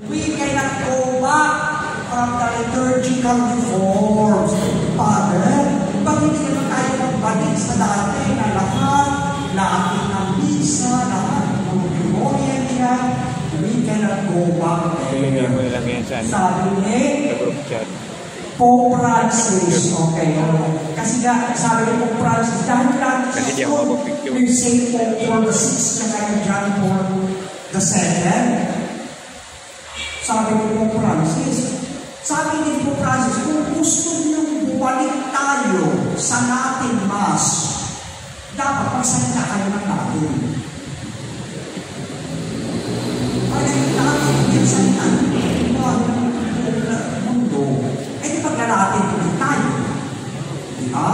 We cannot go back from the liturgical reforms. Father, ba't hindi naman tayo magbalik sa dati na lahat, lahat ng misa, lahat ng memoria niya, we cannot go back there. Sabi ni Pope Francis, okay. Kasi nga, sabi ni Pope Francis, dahil lang siya yung St. Pope Paul VI na kaya John Paul II, sabi ni Pope Francis, kung gusto niyong bumalik tayo sa Latin Mass, dapat magsalita kayo ng Latin. Pagdating natin, yung salita ng mundo, eh di pagkalatin ulit tayo. Di ba?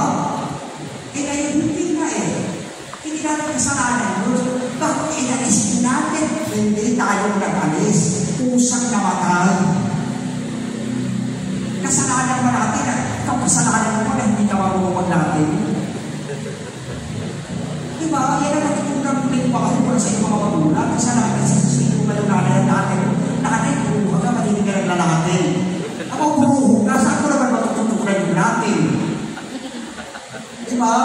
Eh ngayon, hindi na eh. Hindi natin kasalanan yun. Bakit inalisin natin? Hindi tayo nag-alis. Pusang namatay. Kasalanan mo natin. Ikaw kasalanan mo na hindi ka marunong natin. Diba? Yan ang natutunan mo rin pa kasi sa iyong mga magulang. Kasalanan sa sino malunanan natin. Natin, buruha ka, maninigyan na natin. Ako buruha ka, saan ko naman matututunan yung natin? Diba?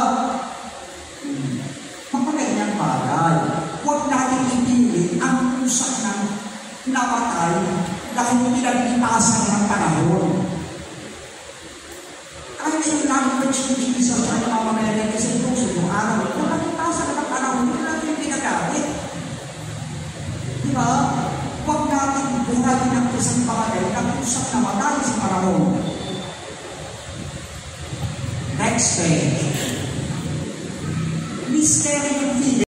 Mapaganyang bagay. Huwag natin ipili ang pusak ng namatay dahil pinagpitasan ng panahon. Kahit yung language ng Jesus ay mamamayarin kasi ito sa iyong araw, kung nagpitasan ng panahon, hindi natin pinagamit. Diba? Huwag natin buhayin ang isang bagay na pusak na matay sa panahon. Next page. Mystery